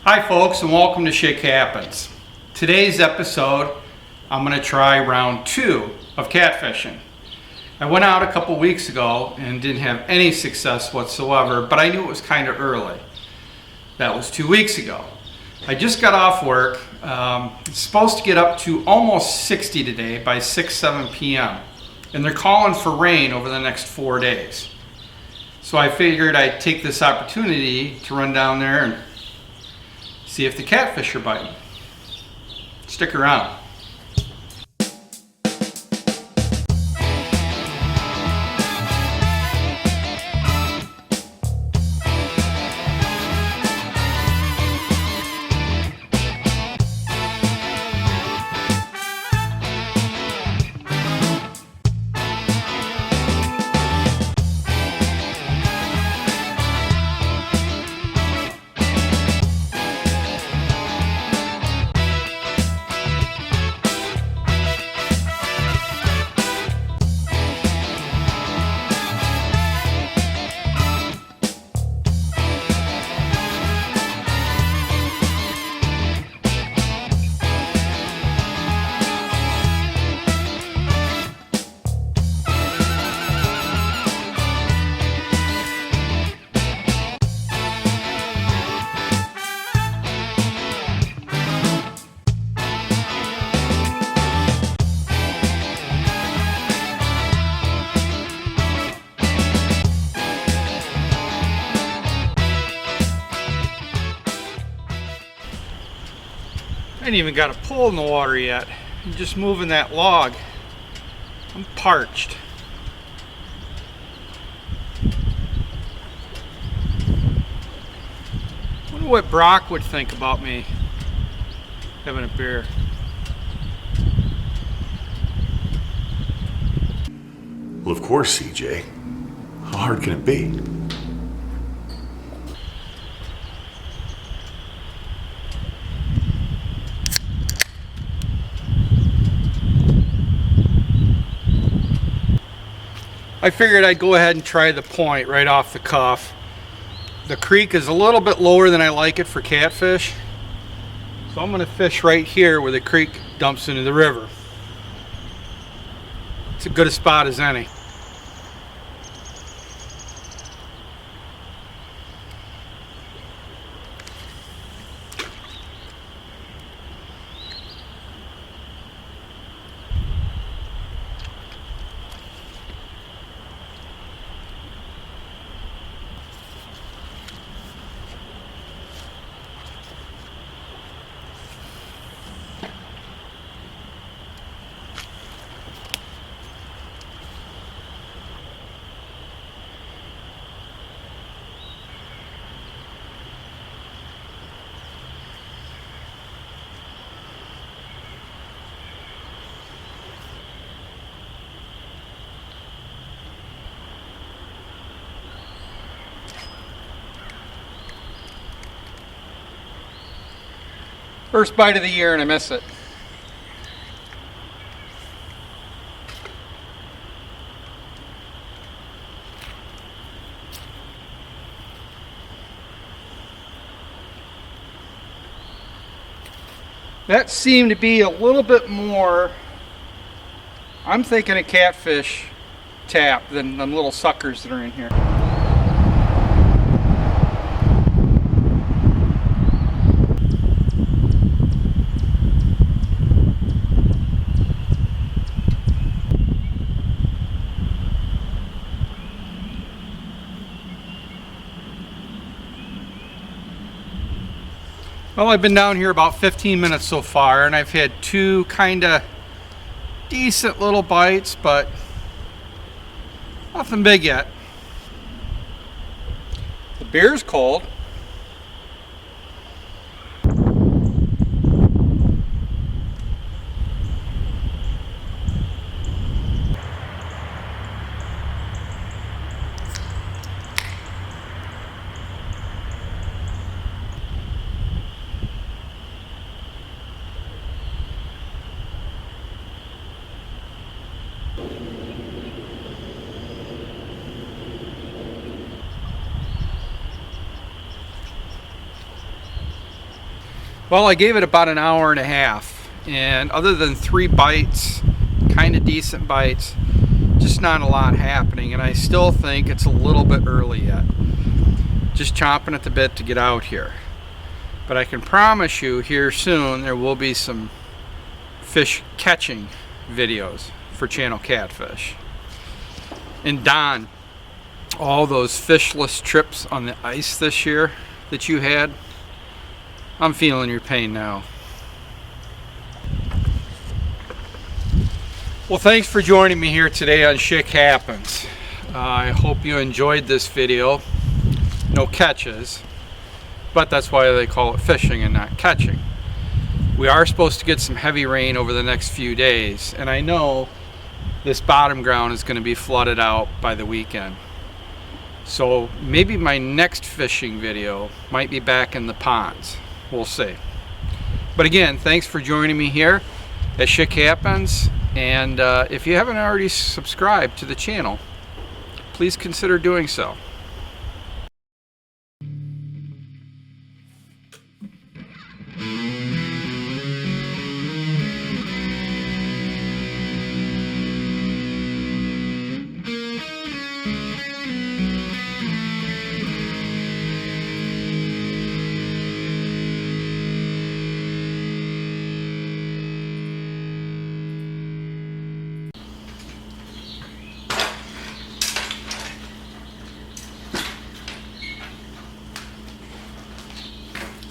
Hi folks, and welcome to Schick Happens. Today's episode, I'm going to try round 2 of catfishing. I went out a couple weeks ago and didn't have any success whatsoever, but I knew it was kind of early. That was 2 weeks ago. I just got off work. It's supposed to get up to almost 60 today by 6-7 p.m. And they're calling for rain over the next 4 days. So I figured I'd take this opportunity to run down there and see if the catfish are biting. Stick around. I ain't even got a pole in the water yet. I'm just moving that log. I'm parched. Wonder what Brock would think about me having a beer. Well, of course, CJ. How hard can it be? I figured I'd go ahead and try the point right off the cuff. The creek is a little bit lower than I like it for catfish, so I'm going to fish right here where the creek dumps into the river. It's as good a spot as any. First bite of the year and I miss it. That seemed to be a little bit more, I'm thinking a catfish tap than them little suckers that are in here. Well, I've been down here about 15 minutes so far, and I've had 2 kind of decent little bites, but nothing big yet. The beer's cold. Well, I gave it about an hour and a half, and other than 3 bites, kind of decent bites, just not a lot happening, and I still think it's a little bit early yet. Just chomping at the bit to get out here. But I can promise you here soon there will be some fish catching videos for Channel Catfish. And Don, all those fishless trips on the ice this year that you had, I'm feeling your pain now. Well, thanks for joining me here today on Schick Happens. I hope you enjoyed this video. No catches, but that's why they call it fishing and not catching. We are supposed to get some heavy rain over the next few days, and I know this bottom ground is going to be flooded out by the weekend. So maybe my next fishing video might be back in the ponds. We'll see. But again, thanks for joining me here at Schick Happens. And if you haven't already subscribed to the channel, please consider doing so.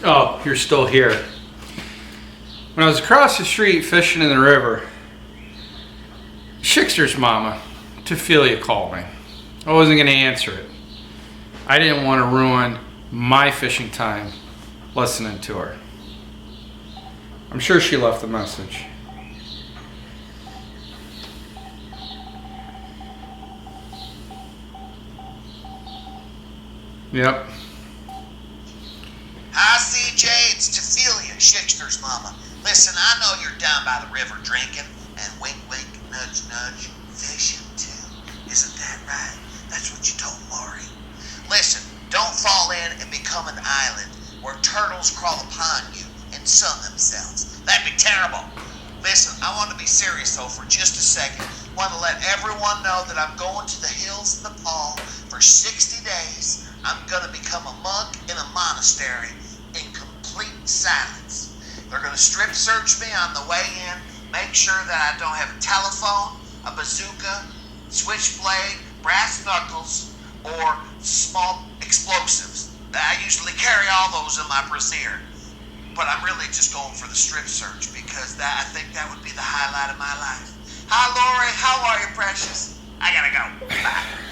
Oh, you're still here. When I was across the street fishing in the river, Schickster's mama, Tophelia, called me. I wasn't going to answer it. I didn't want to ruin my fishing time listening to her. I'm sure she left a message. Yep. Hi, CJ, it's Tophelia, Schickster's mama. Listen, I know you're down by the river drinking, and wink, wink, nudge, nudge, fishing too. Isn't that right? That's what you told Maury. Listen, don't fall in and become an island where turtles crawl upon you and sun themselves. That'd be terrible. Listen, I want to be serious though for just a second. Want to let everyone know that I'm going to the hills of Nepal for 60 days. I'm going to become a monk in a monastery in complete silence. They're going to strip search me on the way in, make sure that I don't have a telephone, a bazooka, switchblade, brass knuckles, or small explosives. I usually carry all those in my brassiere. But I'm really just going for the strip search because I think that would be the highlight of my life. Hi, Lori. How are you, precious? I gotta go. Bye.